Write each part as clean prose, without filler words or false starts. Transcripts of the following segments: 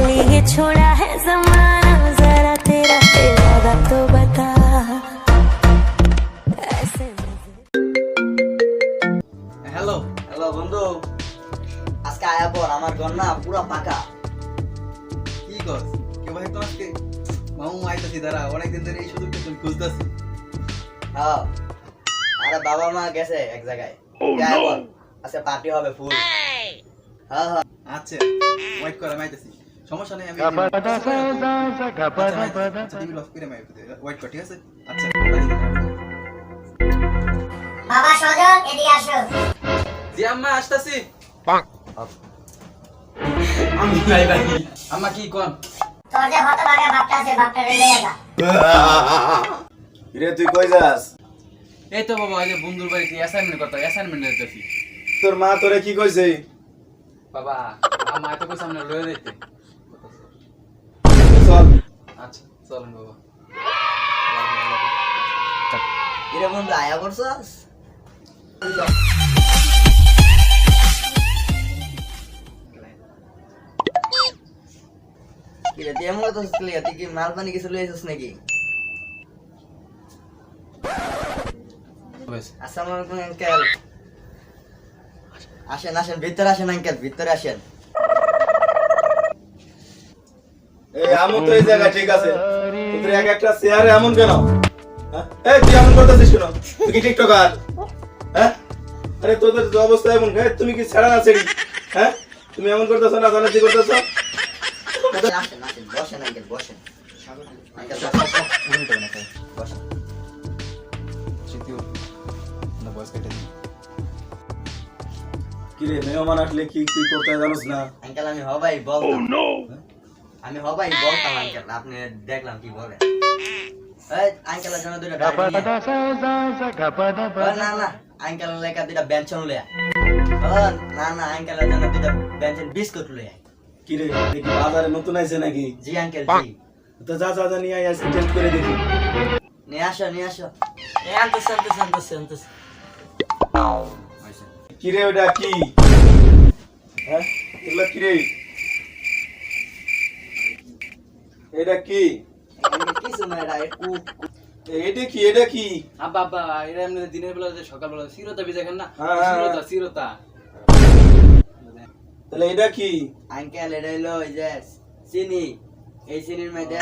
लिए छोड़ा है जमाना, जरा तेरा इरादा तो बता। ऐसे হ্যালো হ্যালো বন্ধু, আজকে আয়া পর আমার ঘর না পুরা ফাঁকা। কি কর কে ভাই তো আজকে মামু আইতাছি দাঁড়া, অনেকদিন ধরে এই সুযোগটা তুমি খুঁজতেছি। হ্যাঁ, আরে বাবা মা গেছে এক জায়গায়, আয়া পর আজকে পার্টি হবে ফুল। হ্যাঁ হ্যাঁ আচ্ছা ওয়েট কর, আমি আইতাছি, সমস্যা নেই। আমি টিভি অফ করে ওয়েট কর, ঠিক আছে? আচ্ছা বাবা সজল এদিকে আসো। জি আম্মা আসতাছি। আমি নাই ভাই। আম্মা কি কোন? তোর যে হতভাগা বাপটা আছে বাপটা রেলে যা। রে তুই কই যাস? এই তো বাবা, এই যে বন্ধুর বাড়িতে অ্যাসাইনমেন্ট করতে, অ্যাসাইনমেন্ট দিতেছি। তোর মা তোরে কি কইছে? বাবা আম্মা এত কইছে আমরা লয়ে যাইতে। চল। আচ্ছা চলেন বাবা। এরে বন্ধু আয়া করছস? কিরে তুই এমন কথা শুনলি, তুই কি মাল পানি কিছু লয়ে আসছিস নাকি? আসসালামু আলাইকুম আঙ্কেল। আসেন আসেন, ভিতরে আসেন আঙ্কেল, ভিতরে আসেন। এই আমু তো এই জায়গা ঠিক আছে, তোদের এক একটা চেয়ারে এমন কেন? হ্যাঁ? এই তুই এমন করতেছিস কেন? তুই কি টিকটকার? হ্যাঁ? আরে তোদের যে অবস্থা এমন, তুমি কি ছাড়া না ছেড়ি? হ্যাঁ? তুমি এমন করতেছ না, জানা কি করতেছ? আসেন আসেন, বসেন আঙ্কেল বসেন। আঙ্কেল বসেন। কি রে মেহমান আসলে কি কি করতে হয় জানোস না? আঙ্কেল আমি হবাই বলতাম। আমি হবাই বলতাম আঙ্কেল, আপনি দেখলাম কি বলে। এই আঙ্কেলের জন্য দুইটা গাড়ি নিয়ে না না, আঙ্কেলের লেখা দুইটা বেঞ্চন লয়া। না না, আঙ্কেলের জন্য দুইটা বেঞ্চন বিস্কুট লয়া। কি রে দেখি বাজারে নতুন আইছে নাকি? জি আঙ্কেল জি। তো যা যা যা নিয়ে আয়, আজকে টেস্ট করে দেখি। নিয়ে আসো নিয়ে আসো। আনতেছে আনতেছে আনতেছে আনতেছে। কি রে ওটা কি? হ্যাঁ এগুলো কি রে? এটা কি? কিছু না, এটা একটু এটা কি? এটা কি? আব্বা আব্বা, এরা এমনি দিনের বেলা যে সকালবেলা সিরতা ভিজা খান না, হ্যাঁ, সিরতা সিরতা। তাহলে এটা কি? আঙ্কেল এটা হইলো ওই যে চিনি, এই চিনির মধ্যে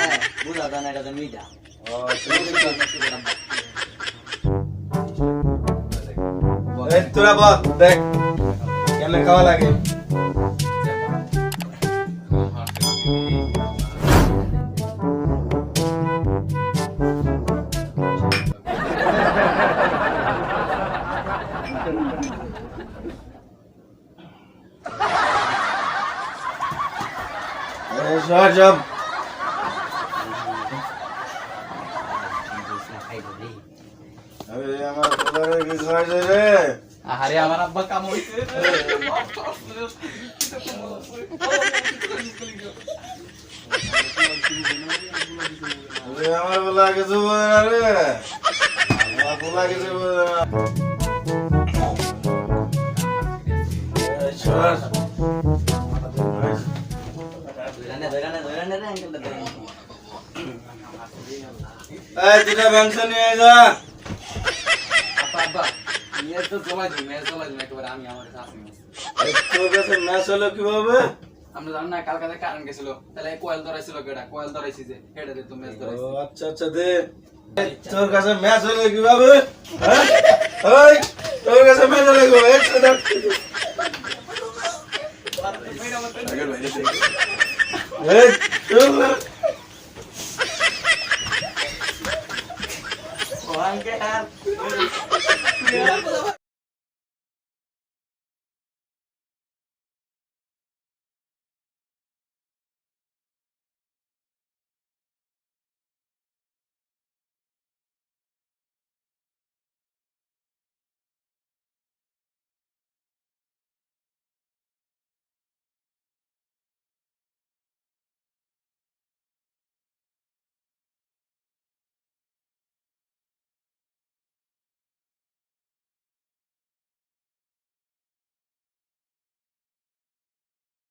বুঝা যায় না, এটা তো মিঠা। এই তোরা বল দেখ কেমনে খাওয়া লাগে। সব সব আমার কোথায় কিছু হয়েছে রে? আরে আমার আব্বা কাম হইছে। আমার বলা কিছু বোঝে না রে, আমার বলা কিছু বোঝে না। এই দুটা ব্যঞ্জন নিয়ে যা। আব্বা আব্বা মেয়ে তো জমা দিই, মেয়ে জমা দিই একেবারে, আমি আমার কাছে আসি। তোর কাছে ম্যাচ হলো কিভাবে? আমরা জানি না কালকে কারেন্ট গেছিল, তাহলে কোয়েল ধরাইছিল কেডা, কোয়েল ধরাইছি যে হেডে দে তো ম্যাচ ও ধরাইছি। আচ্ছা আচ্ছা দে। তোর কাছে ম্যাচ হলো কিভাবে? হ্যাঁ এই তোর কাছে ম্যাচ হলো কিভাবে? এই চল ও আঙ্কেল